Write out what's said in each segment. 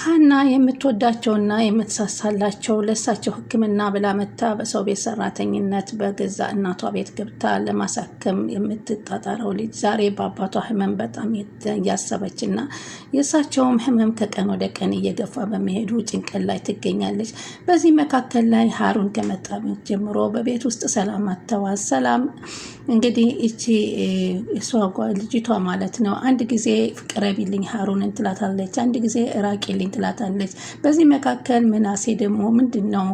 ሀና የምትወዳቸውና የምትሳሳላቸው ለሳቸው ሕክምና ብላ መታ በሰው ቤት ሰራተኝነት በገዛ እናቷ ቤት ገብታ ለማሳከም የምትጣጣረው ልጅ ዛሬ በአባቷ ህመም በጣም እያሰበችና የእሳቸውም ህመም ከቀን ወደ ቀን እየገፋ በመሄዱ ጭንቀት ላይ ትገኛለች። በዚህ መካከል ላይ ሀሩን ከመጣ ጀምሮ በቤት ውስጥ ሰላም አተዋል። ሰላም እንግዲህ እቺ እሷ ልጅቷ ማለት ነው አንድ ጊዜ ቅረቢልኝ ሀሩንን ትላታለች፣ አንድ ጊዜ ራቂልኝ ትላታለች። በዚህ መካከል ምናሴ ደግሞ ምንድነው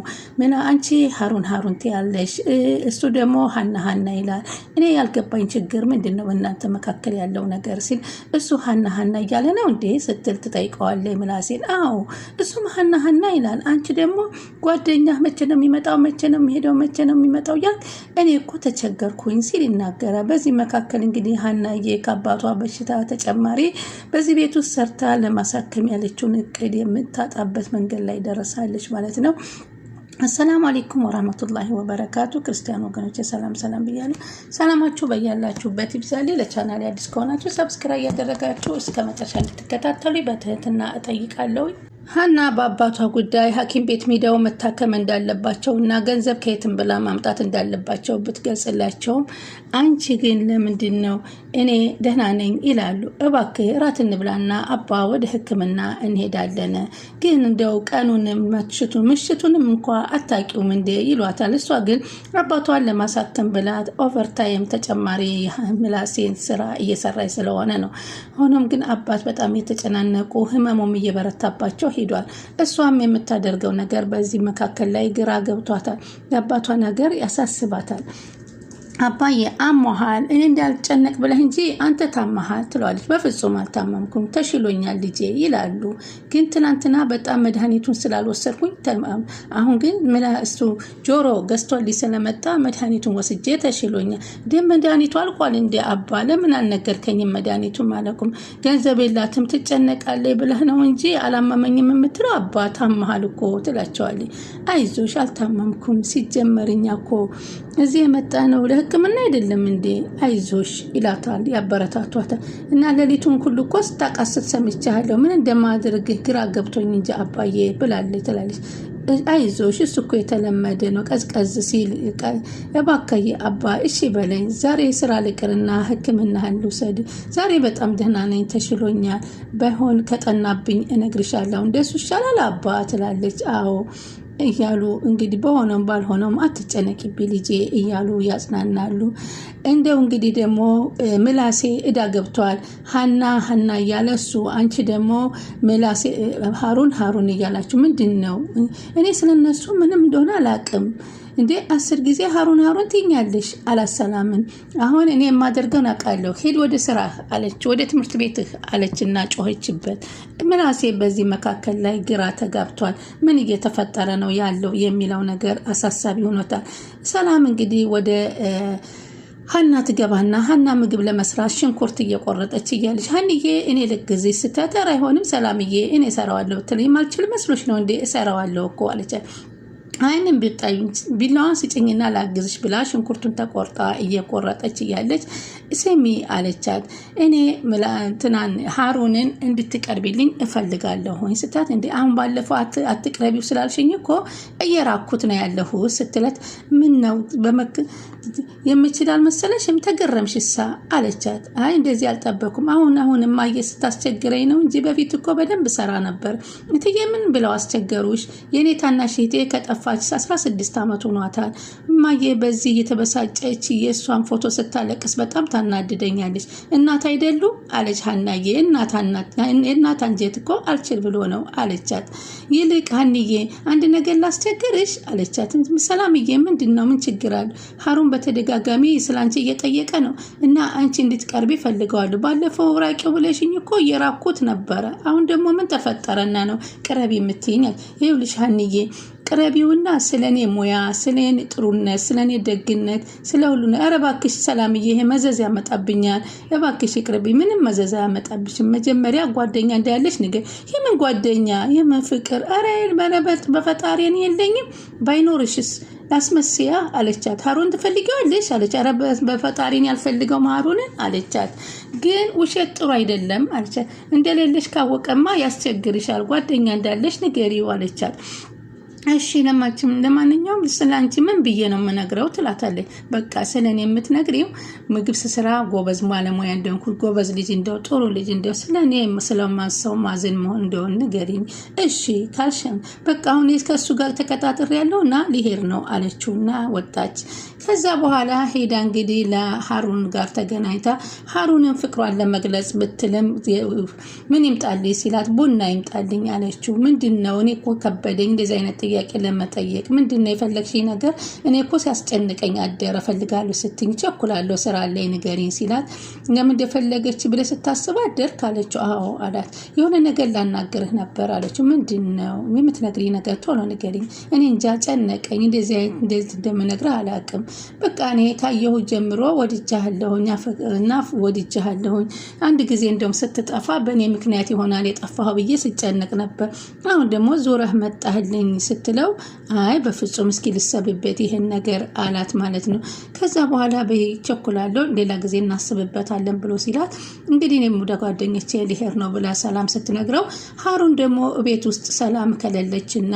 አንቺ ሀሩን ትያለሽ፣ እሱ ደግሞ ሀና ይላል። እኔ ያልገባኝ ችግር ምንድነው እናንተ መካከል ያለው ነገር ሲል እሱ ሀና እያለ ነው እንዴ ስትል ትጠይቀዋለች ምናሴን። አዎ እሱም ሀና ይላል፣ አንቺ ደግሞ ጓደኛ መቼ ነው የሚመጣው፣ መቼ ነው የሚሄደው፣ መቼ ነው የሚመጣው እያል እኔ እኮ ተቸገርኩኝ ሲል ይናገራል። በዚህ መካከል እንግዲህ ሀናዬ ከአባቷ በሽታ ተጨማሪ በዚህ ቤት ውስጥ ሰርታ ለማሳከም ያለችውን እቅድ የምታጣበት መንገድ ላይ ደረሳለች ማለት ነው። አሰላሙ አለይኩም ወራህመቱላሂ ወበረካቱ። ክርስቲያን ወገኖች ሰላም ብያለሁ። ሰላማችሁ በያላችሁበት ይብዛልኝ። ለቻናሌ አዲስ ከሆናችሁ ሰብስክራይብ ያደረጋችሁ እስከ መጨረሻ እንድትከታተሉ በትህትና እጠይቃለሁ። ሀና በአባቷ ጉዳይ ሐኪም ቤት ሄደው መታከም እንዳለባቸው እና ገንዘብ ከየትም ብላ ማምጣት እንዳለባቸው ብትገልጽላቸውም አንቺ ግን ለምንድን ነው እኔ ደህና ነኝ ይላሉ። እባክህ እራት እንብላና አባ ወደ ሕክምና እንሄዳለን፣ ግን እንደው ቀኑንም ምሽቱንም እንኳ አታውቂውም እንዴ ይሏታል። እሷ ግን አባቷን ለማሳከም ብላት ኦቨርታይም ተጨማሪ ምላሴን ስራ እየሰራች ስለሆነ ነው። ሆኖም ግን አባት በጣም የተጨናነቁ ህመሙም እየበረታባቸው ሄዷል። እሷም የምታደርገው ነገር በዚህ መካከል ላይ ግራ ገብቷታል። የአባቷ ነገር ያሳስባታል። አባዬ አሞሃል፣ እኔ እንዳልጨነቅ ብለህ እንጂ አንተ ታመሃል ትለዋለች። በፍጹም አልታመምኩም ተሽሎኛል ልጄ ይላሉ። ግን ትናንትና በጣም መድኃኒቱን ስላልወሰድኩኝ አሁን ግን እሱ ጆሮ ገዝቶልኝ ስለመጣ መድኃኒቱን ወስጄ ተሽሎኛል። ግን መድኃኒቱ አልቋል እንደ አባ ለምን አልነገርከኝም? መድኃኒቱ ማለቁም ገንዘብ የላትም ትጨነቃለች ብለህ ነው እንጂ አላመመኝም የምትለው አባ ታመሃል እኮ ትላቸዋለች። አይዞሽ አልታመምኩም፣ ሲጀመርኛ እኮ እዚህ የመጣ ነው ሕክምና አይደለም እንዴ አይዞሽ ይላታል፣ ያበረታቷታል። እና ሌሊቱን ሁሉ እኮ ስታቃስት ሰምቻለሁ፣ ምን እንደማድረግህ ግራ ገብቶኝ እንጂ አባዬ ብላለች ትላለች። አይዞሽ እሱ እኮ የተለመደ ነው፣ ቀዝቀዝ ሲል እባክህ አባ እሺ በለኝ፣ ዛሬ ስራ ልቅርና ሕክምናህን ልውሰድ፣ ዛሬ በጣም ደህና ነኝ ተሽሎኛል፣ ባይሆን ከጠናብኝ እነግርሻለሁ፣ እንደሱ ይሻላል አባ ትላለች። አዎ እያሉ እንግዲህ በሆነም ባልሆነም አትጨነቂብኝ ልጄ እያሉ ያጽናናሉ። እንደው እንግዲህ ደግሞ ምላሴ እዳ ገብቷል። ሀና እያለ እሱ አንቺ ደግሞ ምላሴ ሀሩን እያላችሁ ምንድን ነው? እኔ ስለነሱ ምንም እንደሆነ አላቅም እንዴ 10 ጊዜ ሀሩን ትኛለሽ አላሰላምን። አሁን እኔ የማደርገውን አውቃለሁ፣ ሄድ ወደ ስራ አለች፣ ወደ ትምህርት ቤትህ አለችና ጮኸችበት። ምላሴ በዚህ መካከል ላይ ግራ ተጋብቷል። ምን እየተፈጠረ ነው ያለው የሚለው ነገር አሳሳቢ ሆኖታል። ሰላም እንግዲህ ወደ ሀና ትገባና ሀና ምግብ ለመስራት ሽንኩርት እየቆረጠች እያለች ሀንዬ እኔ ልግዝሽ ስተተር አይሆንም ሰላምዬ እኔ እሰራዋለሁ ብትለኝ ማልችል መስሎሽ ነው እንዴ? እሰራዋለሁ እኮ አለች። አይንም ቢላዋን ስጭኝና ላግዝሽ ብላ ሽንኩርቱን ተቆርጣ እየቆረጠች እያለች ስሚ አለቻት። እኔ ትናን ሀሩንን እንድትቀርቢልኝ እፈልጋለሁኝ ስታት እንዴ አሁን ባለፈው አትቅረቢው ስላልሽኝ እኮ እየራኩት ነው ያለሁ ስትለት ምን ነው የምችላል መሰለሽም ተገረምሽሳ አለቻት። አይ እንደዚህ አልጠበኩም፣ አሁን እማዬ ስታስቸግረኝ ነው እንጂ በፊት እኮ በደንብ ሰራ ነበር። እትዬ ምን ብለው አስቸገሩሽ? የኔ ታናሽ እህቴ ከጠፋች 16 ዓመት ሆኗታል። እማዬ በዚህ እየተበሳጨች የእሷን ፎቶ ስታለቅስ በጣም ታናድደኛለች። እናት አይደሉ አለች ሀናዬ። እናት አንጀት እኮ አልችል ብሎ ነው አለቻት። ይልቅ ሀንዬ አንድ ነገር ላስቸግርሽ አለቻት። ሰላምዬ ምንድን ነው? ምን ችግር አለ? ሀሩን በተደጋጋሚ ስላንቺ እየጠየቀ ነው እና አንቺ እንድትቀርቢ ፈልገዋለሁ። ባለፈው ራቂው ብለሽኝ እኮ እየራኩት ነበረ። አሁን ደግሞ ምን ተፈጠረና ነው ቅረቢ የምትይኛል? ይኸውልሽ ሀንዬ ቅረቢውና ስለኔ ሙያ፣ ስለኔ ጥሩነት፣ ስለኔ ደግነት፣ ስለሁሉ ነው። ኧረ እባክሽ ሰላምዬ ይሄ መዘዝ ያመጣብኛል፣ እባክሽ ቅረቢ። ምንም መዘዝ ያመጣብሽም፣ መጀመሪያ ጓደኛ እንዳያለሽ ነገር። የምን ጓደኛ የምን ፍቅር? ኧረ በፈጣሪ እኔ የለኝም። ባይኖርሽስ ላስመስያ አለቻት። ሀሩን ትፈልጊዋለሽ አለች። ኧረ በፈጣሪን ያልፈልገው ሀሩንን አለቻት። ግን ውሸት ጥሩ አይደለም አለቻት። እንደሌለሽ ካወቀማ ያስቸግርሻል፣ ጓደኛ እንዳለሽ ንገሪው አለቻት። እሺ ለማንኛውም ስለ አንቺ ምን ብዬ ነው የምነግረው ትላታለች። በቃ ስለኔ የምትነግሪው ምግብ ስራ ጎበዝ ባለሙያ እንደሆንኩ ጎበዝ ልጅ እንደው ጥሩ ልጅ እንደው ስለኔ ስለማሰው ማዘን መሆን እንደሆን ንገሪኝ። እሺ ካልሽም በቃ አሁን ከሱ ጋር ተቀጣጥሬ ያለውና ሊሄድ ነው አለችውና ወጣች። ከዛ በኋላ ሄዳ እንግዲህ ለሀሩን ጋር ተገናኝታ ሀሩንን ፍቅሯን ለመግለጽ ብትልም ምን ይምጣልኝ ሲላት ቡና ይምጣልኝ አለችው። ምንድነው እኔ እኮ ከበደኝ እንደዚህ አይነት ጥያቄ ለመጠየቅ ምንድነው የፈለግሽኝ ነገር? እኔ እኮ ሲያስጨንቀኝ አደረ ፈልጋለሁ ስትኝ ቸኩላለሁ ስራ ላይ ንገሪኝ ሲላት ለምን እንደፈለገች ብለህ ስታስብ አደርክ አለችው። አዎ አላት። የሆነ ነገር ላናገርህ ነበር አለችው። ምንድነው የምትነግሪኝ ነገር? ቶሎ ንገሪኝ። እኔ እንጃ ጨነቀኝ፣ እንደዚህ እንደምነግርህ አላውቅም። በቃ እኔ ካየሁ ጀምሮ ወድጃለሁኝ እና ወድጃለሁኝ። አንድ ጊዜ እንደውም ስትጠፋ በእኔ ምክንያት ይሆናል የጠፋኸው ብዬ ስጨነቅ ነበር። አሁን ደግሞ ዞረህ መጣህልኝ ስትለው አይ በፍጹም እስኪ ልሰብበት ይሄን ነገር አላት ማለት ነው። ከዛ በኋላ በቸኩላለሁ ሌላ ጊዜ እናስብበታለን ብሎ ሲላት እንግዲህ እኔም ወደ ጓደኞቼ ሊሄድ ነው ብላ ሰላም ስትነግረው ሀሩን ደግሞ ቤት ውስጥ ሰላም ከሌለችና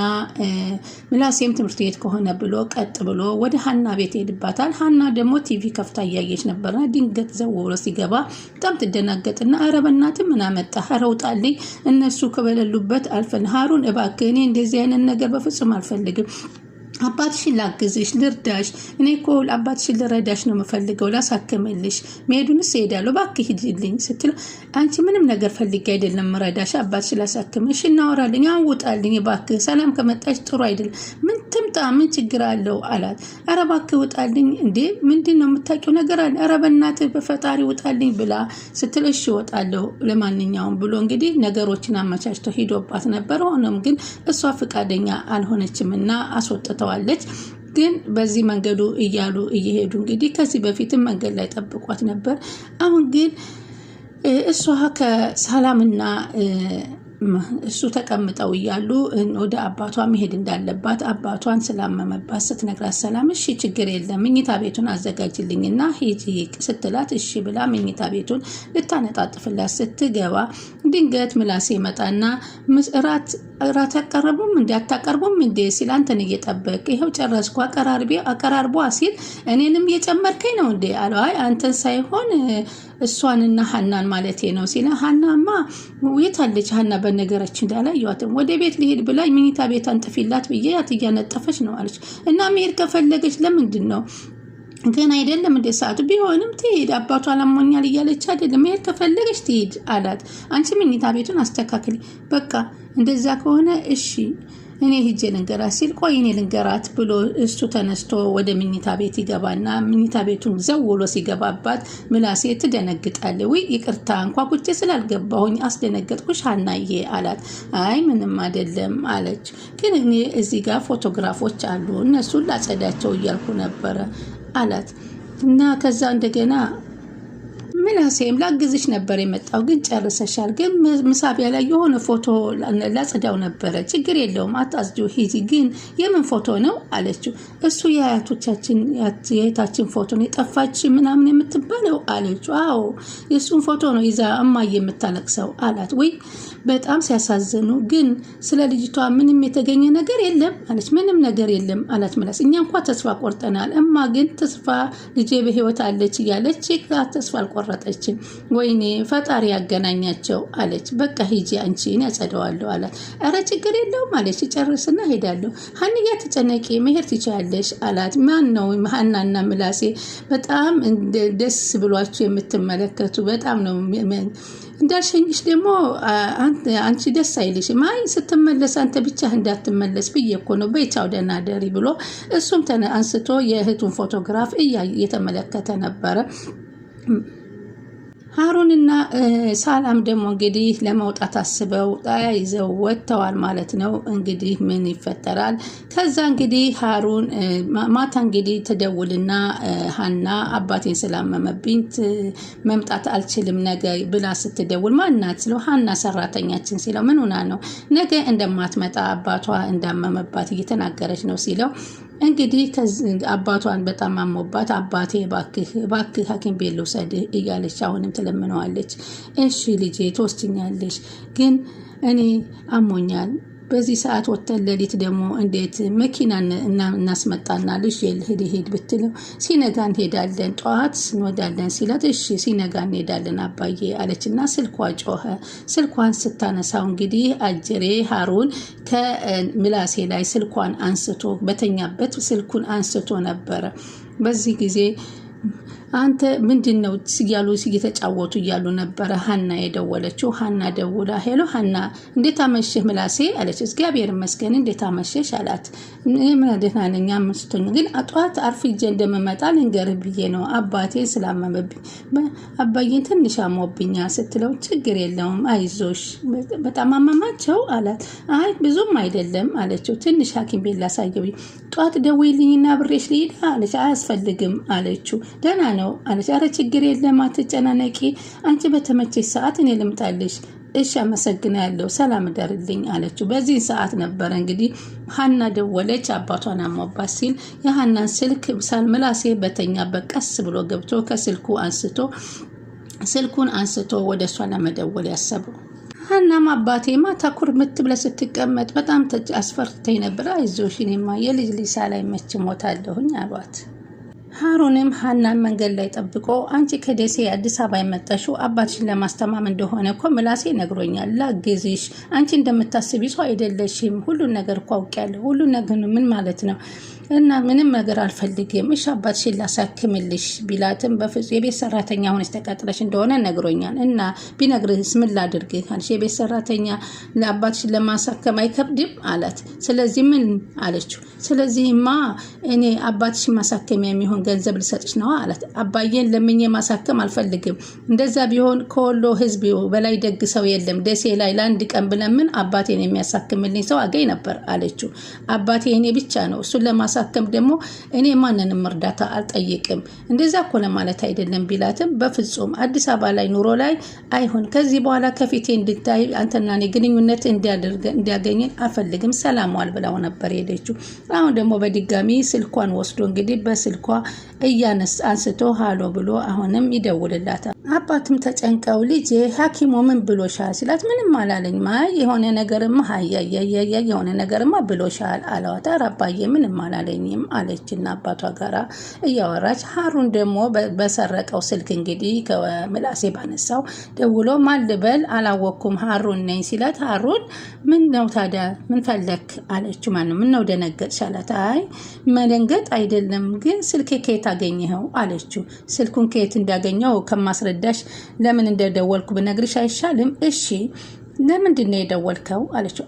ምላሴም ትምህርት ቤት ከሆነ ብሎ ቀጥ ብሎ ወደ ሀና ቤት ሄድባታል። ሀና ደግሞ ቲቪ ከፍታ እያየች ነበርና ድንገት ዘው ብሎ ሲገባ በጣም ትደናገጥና ኧረ በእናትህ ምን አመጣህ? ኧረ ውጣልኝ እነሱ ከበለሉበት አልፈን ሀሩን እባክህ እኔ እንደዚህ አይነት ነገር በፍጹም አልፈልግም። አባትሽን ላግዝሽ ልርዳሽ። እኔ እኮ አባትሽን ልረዳሽ ነው የምፈልገው፣ ላሳክምልሽ። መሄዱንስ እሄዳለሁ እባክህ ሂጂልኝ ስትለው አንቺ ምንም ነገር ፈልጌ አይደለም ምረዳሽ፣ አባትሽን ላሳክምሽ እናወራልኝ። አውጣልኝ እባክህ፣ ሰላም ከመጣሽ ጥሩ አይደለም። ምን ትምጣ ምን ችግር አለው አላት። ኧረ እባክህ ውጣልኝ። እንዴ ምንድን ነው የምታውቂው ነገር አለ? ኧረ በእናትህ በፈጣሪ ውጣልኝ ብላ ስትል እሺ እወጣለሁ ለማንኛውም ብሎ እንግዲህ ነገሮችን አመቻችቶ ሂዶባት ነበር። ሆኖም ግን እሷ ፈቃደኛ አልሆነችም እና አስወጥተዋለች። ግን በዚህ መንገዱ እያሉ እየሄዱ እንግዲህ ከዚህ በፊትም መንገድ ላይ ጠብቋት ነበር። አሁን ግን እሷ ከሰላምና እሱ ተቀምጠው እያሉ ወደ አባቷ መሄድ እንዳለባት አባቷን ስላመመባት ስትነግራት ሰላም እሺ ችግር የለም መኝታ ቤቱን አዘጋጅልኝና ሂጂ ስትላት እሺ ብላ መኝታ ቤቱን ልታነጣጥፍላት ስትገባ ድንገት ምላሴ መጣና እራት አቀረቡም እንዳታቀርቡም እንዴ ሲል አንተን እየጠበቅ ይኸው ጨረስኩ አቀራርቧ ሲል እኔንም እየጨመርከኝ ነው እንዴ አለ። አይ አንተን ሳይሆን እሷንና ሀናን ማለቴ ነው ሲል ሀናማ የት አለች? ሀና በነገራችን እንዳላየኋትም ወደ ቤት ሊሄድ ብላ መኝታ ቤት አንጥፊላት ብዬ እያነጠፈች ነው አለች። እና መሄድ ከፈለገች ለምንድን ነው ግን አይደለም እንደ ሰዓቱ ቢሆንም ትሄድ አባቷ አላሞኛል እያለች አይደለም መሄድ ከፈለገች ትሄድ አላት። አንቺ መኝታ ቤቱን አስተካክል በቃ እንደዛ ከሆነ እሺ እኔ ሂጄ ልንገራት ሲል ቆይ እኔ ልንገራት ብሎ እሱ ተነስቶ ወደ መኝታ ቤት ይገባና መኝታ ቤቱን ዘውሎ ሲገባባት ምላሴ ትደነግጣለች። ወይ ይቅርታ እንኳኩቼ ስላልገባሁኝ አስደነገጥኩሽ ሀናዬ አላት። አይ ምንም አይደለም አለች። ግን እኔ እዚህ ጋር ፎቶግራፎች አሉ እነሱን ላጸዳቸው እያልኩ ነበረ አላት። እና ከዛ እንደገና ምላሴም ላግዝሽ ነበር የመጣው ግን ጨርሰሻል። ግን ምሳቢያ ላይ የሆነ ፎቶ ላጽዳው ነበረ። ችግር የለውም አታጽጂው ሂጂ። ግን የምን ፎቶ ነው አለችው። እሱ የአያቶቻችን የእህታችን ፎቶ ነው የጠፋች ምናምን የምትባለው አለችው። አዎ የእሱን ፎቶ ነው ይዛ እማዬ የምታለቅሰው አላት። ወይ በጣም ሲያሳዝኑ። ግን ስለ ልጅቷ ምንም የተገኘ ነገር የለም አለች። ምንም ነገር የለም አላት ምላስ። እኛ እንኳ ተስፋ ቆርጠናል። እማ ግን ተስፋ ልጄ በህይወት አለች እያለች ተስፋ አልቆረጠችም። ወይኔ ፈጣሪ ያገናኛቸው አለች። በቃ ሂጂ አንቺ እኔ ያጸደዋለሁ አላት። ኧረ ችግር የለውም አለች። ጨርስና ሄዳለሁ። ሀንያ ተጨነቂ መሄድ ትችያለሽ አላት። ማን ነው ሀናና ምላሴ በጣም ደስ ብሏችሁ የምትመለከቱ በጣም ነው እንዳልሸኝሽ ደግሞ አንቺ ደስ አይልሽም? አይ ስትመለስ አንተ ብቻ እንዳትመለስ ብዬ እኮ ነው በይቻው ደህና ደሪ ብሎ እሱም አንስቶ የእህቱን ፎቶግራፍ እየተመለከተ ነበረ። ሀሩንና ሰላም ደግሞ እንግዲህ ለመውጣት አስበው ይዘው ወጥተዋል ማለት ነው። እንግዲህ ምን ይፈጠራል? ከዛ እንግዲህ ሀሩን ማታ እንግዲህ ትደውልና ሀና አባቴን ስላመመብኝ መምጣት አልችልም ነገ ብላ ስትደውል ማናት ስለው ሀና ሰራተኛችን ሲለው ምን ሆና ነው ነገ እንደማትመጣ አባቷ እንዳመመባት እየተናገረች ነው ሲለው እንግዲህ አባቷን በጣም አሞባት አባቴ እባክህ ሐኪም ቤት ልውሰድህ እያለች አሁንም ትለምነዋለች። እሺ ልጄ ትወስጂኛለሽ፣ ግን እኔ አሞኛል። በዚህ ሰዓት ወተን ሌሊት ደግሞ እንዴት መኪና እናስመጣና ልጅ ሄድ ብትለው ሲነጋ እንሄዳለን ጠዋት እንወዳለን ሲላት እሺ ሲነጋ እንሄዳለን አባዬ አለችና ስልኳ ጮኸ። ስልኳን ስታነሳው እንግዲህ አጀሬ ሀሩን ከምላሴ ላይ ስልኳን አንስቶ በተኛበት ስልኩን አንስቶ ነበረ። በዚህ ጊዜ አንተ ምንድን ነው እያሉ እየተጫወቱ እያሉ ነበረ ሀና የደወለችው። ሀና ደውላ ሄሎ ሀና እንዴት አመሸህ ምላሴ አለች። እግዚአብሔር ይመስገን እንዴት አመሸሽ አላት። ምን ደህና ነኝ አምስቶኝ፣ ግን ጠዋት አርፍጄ እንደምመጣ ልንገርህ ብዬ ነው አባቴ ስላመመብኝ አባዬን ትንሽ አሞብኛል ስትለው ችግር የለውም አይዞሽ በጣም አመማቸው አላት። አይ ብዙም አይደለም አለችው። ትንሽ ሐኪም ቤት ላሳየው ጠዋት ደውይልኝና ብሬሽ ልሂድ አለች። አያስፈልግም አለችው። ደህና ነው አለች። ኧረ ችግር የለም አትጨናነቂ፣ አንቺ በተመቸሽ ሰዓት እኔ ልምጣልሽ። እሺ አመሰግናለሁ ሰላም እደርልኝ አለችው። በዚህ ሰዓት ነበረ እንግዲህ ሀና ደወለች። አባቷን አሞባት ሲል የሀናን ስልክ ምላሴ በተኛበት ቀስ ብሎ ገብቶ ስልኩን አንስቶ ወደ እሷ ለመደወል ያሰበው። ሀናም አባቴ ማታ ኩርምት ብለህ ስትቀመጥ በጣም አስፈርተኝ ነበር፣ አይዞሽ እኔማ የልጅ ሳላይመች ሞታለሁኝ አሏት። ሀሩንም ሀናን መንገድ ላይ ጠብቆ አንቺ ከደሴ አዲስ አበባ የመጣሽው አባትሽን ለማስተማም እንደሆነ እኮ ምላሴ ነግሮኛል፣ ላግዝሽ፣ አንቺ እንደምታስቢ ሰው አይደለሽም፣ ሁሉን ነገር እኮ አውቄያለሁ፣ ሁሉን ነገር ምን ማለት ነው እና ምንም ነገር አልፈልግም፣ እሺ አባትሽን ላሳክምልሽ ቢላትም በፍጹም የቤት ሰራተኛ ሆነሽ ተቀጥረሽ እንደሆነ ነግሮኛል እና ቢነግርህስ ምን ላድርግ አለች። የቤት ሰራተኛ ለአባትሽን ለማሳከም አይከብድም አላት። ስለዚህ ምን አለችው። ስለዚህማ እኔ አባትሽን ማሳከሚያ የሚሆን ገንዘብ ልሰጥሽ ነው አላት። አባዬን ለምኜ ማሳከም አልፈልግም፣ እንደዛ ቢሆን ከወሎ ህዝብ በላይ ደግ ሰው የለም፣ ደሴ ላይ ለአንድ ቀን ብለምን አባቴን የሚያሳክምልኝ ሰው አገኝ ነበር አለችው። አባቴ እኔ ብቻ ነው፣ እሱን ለማሳከም ደግሞ እኔ ማንንም እርዳታ አልጠይቅም፣ እንደዛ እኮ ለማለት አይደለም ቢላትም በፍጹም አዲስ አበባ ላይ ኑሮ ላይ አይሆን፣ ከዚህ በኋላ ከፊቴ እንድታይ አንተና እኔ ግንኙነት እንዲያገኝን አልፈልግም፣ ሰላም ዋል ብላው ነበር ሄደችው። አሁን ደግሞ በድጋሚ ስልኳን ወስዶ እንግዲህ በስልኳ አንስቶ ሃሎ ብሎ አሁንም ይደውልላታል። አባትም ተጨንቀው ልጄ ሐኪሙ ምን ብሎሻል ሲላት ምንም አላለኝ፣ የሆነ ነገርማ የሆነ ነገርማ ብሎሻል አለዋት። ኧረ አባዬ ምንም አላለኝም አለችና አባቷ ጋራ እያወራች ሀሩን ደግሞ በሰረቀው ስልክ እንግዲህ ከምላሴ ባነሳው ደውሎ ማን ልበል አላወኩም ሀሩን ነኝ ሲላት ሀሩን ምን ነው ታዲያ ምን ፈለክ አለችው። ማነው ምን ነው ደነገጥሽ አላት። አይ መደንገጥ አይደለም ግን ስልኬ ከየት አገኘኸው አለችው። ስልኩን ከየት እንዳገኘው ከማስረዳሽ ለምን እንደደወልኩ ብነግርሽ አይሻልም? እሺ ለምንድን ነው የደወልከው አለችው።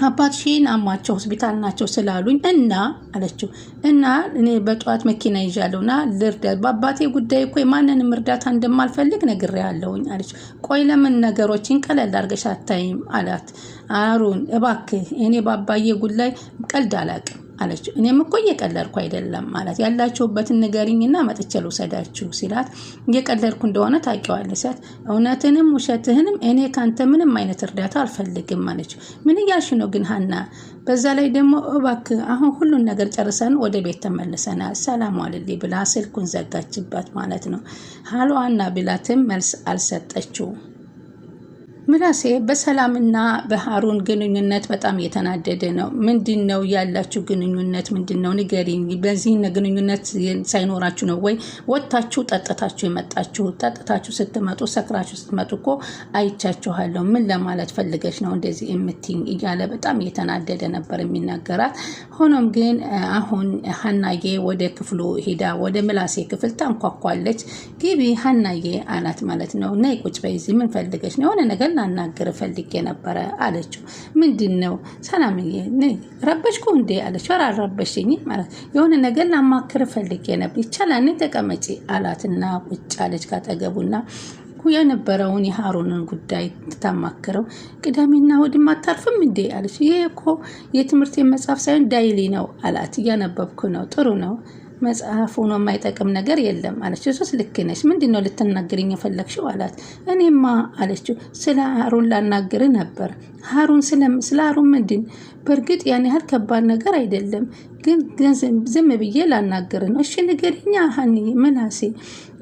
አባትሽን አሟቸው ሆስፒታል ናቸው ስላሉኝ እና አለችው። እና እኔ በጠዋት መኪና ይዣለሁና ልርዳ፣ በአባቴ ጉዳይ እኮ ማንንም እርዳታ እንደማልፈልግ ነግሬያለሁኝ አለችው። ቆይ ለምን ነገሮችን ቀለል አድርገሽ አታይም አላት። ሀሩን እባክህ እኔ በአባዬ ጉዳይ ቀልድ አላውቅም አለችው። እኔም እኮ እየቀለድኩ አይደለም ማለት ያላችሁበትን ንገሪኝና መጥቼ ልውሰዳችሁ ሲላት እየቀለድኩ እንደሆነ ታውቂዋለሽ ሲላት እውነትንም ውሸትህንም እኔ ካንተ ምንም አይነት እርዳታ አልፈልግም አለችው። ምን እያልሽ ነው ግን ሀና? በዛ ላይ ደግሞ እባክህ አሁን ሁሉን ነገር ጨርሰን ወደ ቤት ተመልሰናል፣ ሰላም ዋልልኝ ብላ ስልኩን ዘጋችበት ማለት ነው። ሀሎ ሀና ቢላትም መልስ አልሰጠችው። ምላሴ በሰላምና በሀሩን ግንኙነት በጣም እየተናደደ ነው። ምንድን ነው ያላችሁ ግንኙነት ምንድን ነው ንገሪኝ። በዚህ ግንኙነት ሳይኖራችሁ ነው ወይ ወጥታችሁ ጠጥታችሁ የመጣችሁ? ጠጥታችሁ ስትመጡ ሰክራችሁ ስትመጡ እኮ አይቻችኋለሁ። ምን ለማለት ፈልገሽ ነው እንደዚህ የምትይኝ? እያለ በጣም እየተናደደ ነበር የሚናገራት። ሆኖም ግን አሁን ሀናዬ ወደ ክፍሉ ሄዳ ወደ ምላሴ ክፍል ታንኳኳለች። ግቢ ሀናዬ አላት ማለት ነው። ነይ ቁጭ በይ፣ እዚህ ምን ፈልገሽ ነው? የሆነ ነገር ላናገር ፈልጌ ነበረ አለችው። ምንድን ነው? ሰላምዬ ነይ ረበሽኩ እንዴ አለችው። ኧረ አልረበሽኝም ማለት የሆነ ነገር ላማክር ፈልጌ ነበር፣ ይቻላል ነይ ተቀመጪ አላትና ቁጭ አለች ካጠገቡና የነበረውን የሀሩንን ጉዳይ ታማክረው። ቅዳሜና እሑድም አታርፍም እንዴ አለች። ይሄ እኮ የትምህርት መጽሐፍ ሳይሆን ዳይሊ ነው አላት። እያነበብኩ ነው። ጥሩ ነው መጽሐፍ ሆኖ የማይጠቅም ነገር የለም አለች። እሱስ ልክ ነሽ። ምንድን ነው ልትናገሪኝ የፈለግሽው አላት። እኔማ አለችው ስለ ሀሩን ላናግር ነበር። ሀሩን ስለ ሀሩን ምንድን በእርግጥ ያን ያህል ከባድ ነገር አይደለም፣ ግን ዝም ብዬ ላናገር ነው። እሺ ንገሪኛ ሀኒ ምናሴ፣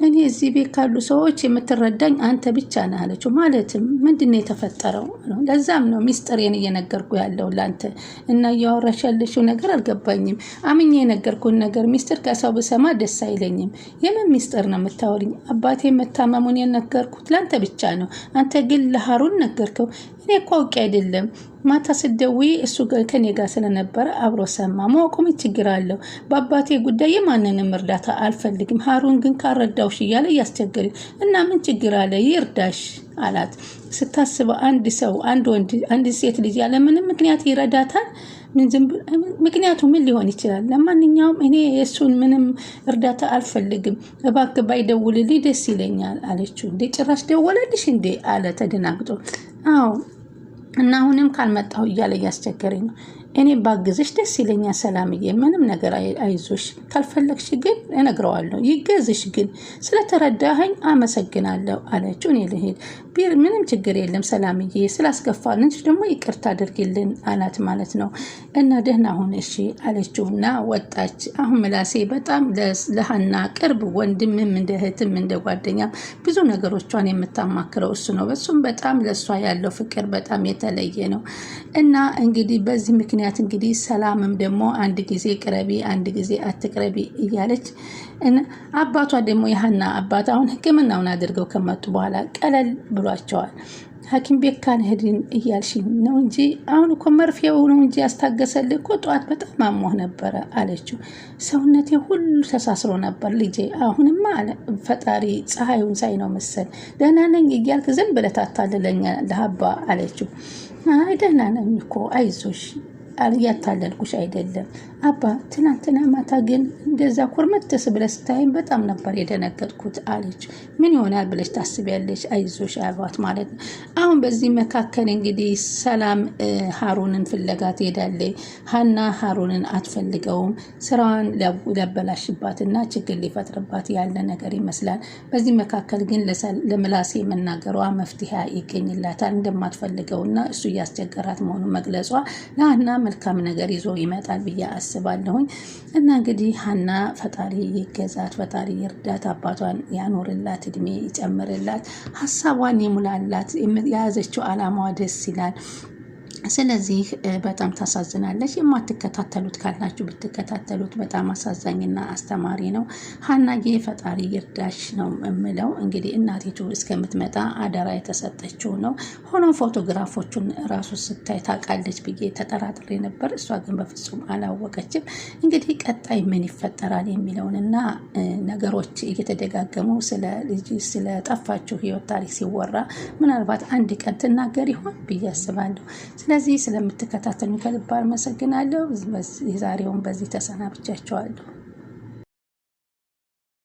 እኔ እዚህ ቤት ካሉ ሰዎች የምትረዳኝ አንተ ብቻ ነህ አለችው። ማለትም ምንድን ነው የተፈጠረው? ለዛም ነው ሚስጥሬን እየነገርኩ ያለው ላንተ እና እያወራሽ ያለሽው ነገር አልገባኝም። አምኜ የነገርኩን ነገር ሚስጥር ከሰው ብሰማ ደስ አይለኝም። የምን ሚስጥር ነው የምታወሪኝ? አባቴ መታመሙን የነገርኩት ላንተ ብቻ ነው። አንተ ግን ለሀሩን ነገርከው። እኔ እኮ አውቄ አይደለም። ማታ ስደውይ እሱ ከኔ ጋር ስለነበረ አብሮ ሰማ። ማወቁ ምን ችግር አለው? በአባቴ ጉዳይ የማንንም እርዳታ አልፈልግም። ሀሩን ግን ካረዳውሽ እያለ እያስቸገረ እና ምን ችግር አለ? ይርዳሽ አላት። ስታስበው አንድ ሰው አንድ ሴት ልጅ ያለ ምንም ምክንያት ይረዳታል? ምክንያቱ ምን ሊሆን ይችላል? ለማንኛውም እኔ የእሱን ምንም እርዳታ አልፈልግም፣ እባክህ ባይደውልልኝ ደስ ይለኛል አለችው። እንዴ ጭራሽ ደወለልሽ እንዴ አለ ተደናግጦ። አዎ እና አሁንም ካልመጣሁ እያለ እያስቸገረኝ ነው። እኔ ባግዝሽ ደስ ይለኛል ሰላምዬ፣ ምንም ነገር አይዞሽ። ካልፈለግሽ ግን እነግረዋለሁ፣ ይገዝሽ። ግን ስለተረዳኸኝ አመሰግናለሁ አለችው። እኔ ልሄድ ምንም ችግር የለም ሰላምዬ፣ ስላስከፋንሽ ደግሞ ይቅርታ አድርጊልን አላት ማለት ነው። እና ደህና ሁን እሺ አለችው እና ወጣች። አሁን ምላሴ በጣም ለሀና ቅርብ ወንድምም እንደ እህትም እንደ ጓደኛም ብዙ ነገሮቿን የምታማክረው እሱ ነው። በሱም በጣም ለእሷ ያለው ፍቅር በጣም የተለየ ነው። እና እንግዲህ በዚህ ምክንያት እንግዲህ ሰላምም ደግሞ አንድ ጊዜ ቅረቢ አንድ ጊዜ አትቅረቢ እያለች አባቷ ደግሞ የሀና አባት አሁን ሕክምናውን አድርገው ከመጡ በኋላ ቀለል ብሏቸዋል። ሐኪም ቤት ካልሄድን እያልሽኝ ነው እንጂ አሁን እኮ መርፌው ነው እንጂ ያስታገሰልህ እኮ ጠዋት በጣም አሞህ ነበረ አለችው። ሰውነቴ ሁሉ ተሳስሮ ነበር ልጄ፣ አሁንማ አለ ፈጣሪ ፀሐዩን ሳይ ነው መሰል ደህና ነኝ እያልክ ዝም ብለህ ታታልለኛለህ አባ አለችው። አይ ደህና ነኝ እኮ አይዞሽ፣ እያታለልኩሽ አይደለም አባ። ትናንትና ማታ ግን እንደዛ ኩርመትስ ብለሽ ስታይም በጣም ነበር የደነገጥኩት አለች። ምን ይሆናል ብለሽ ታስቢያለሽ? አይዞሽ አሏት ማለት ነው። አሁን በዚህ መካከል እንግዲህ ሰላም ሀሩንን ፍለጋ ትሄዳለች። ሀና ሀሩንን አትፈልገውም። ስራዋን ሊያበላሽባትና ችግር ሊፈጥርባት ያለ ነገር ይመስላል። በዚህ መካከል ግን ለምላሴ መናገሯ መፍትሄ ይገኝላታል። እንደማትፈልገውና እሱ እያስቸገራት መሆኑን መግለጿ ለሀና መልካም ነገር ይዞ ይመጣል ብዬ አስባለሁኝ። እና እንግዲህ ሀና ፈጣሪ ይገዛት፣ ፈጣሪ ይርዳት፣ አባቷን ያኖርላት፣ እድሜ ይጨምርላት፣ ሀሳቧን ይሙላላት። የያዘችው አላማዋ ደስ ይላል። ስለዚህ በጣም ታሳዝናለች። የማትከታተሉት ካላችሁ ብትከታተሉት በጣም አሳዛኝና አስተማሪ ነው። ሀናዬ ፈጣሪ ይርዳሽ ነው የምለው። እንግዲህ እናቲቱ እስከምትመጣ አደራ የተሰጠችው ነው። ሆኖም ፎቶግራፎቹን ራሱ ስታይ ታውቃለች ብዬ ተጠራጥሬ ነበር። እሷ ግን በፍጹም አላወቀችም። እንግዲህ ቀጣይ ምን ይፈጠራል የሚለውንና ነገሮች እየተደጋገሙ ስለ ጠፋችው ህይወት ታሪክ ሲወራ ምናልባት አንድ ቀን ትናገር ይሆን ብዬ አስባለሁ። ስለዚህ ስለምትከታተሉ ከልብ አመሰግናለሁ። የዛሬውን በዚህ ተሰናብቻችኋለሁ።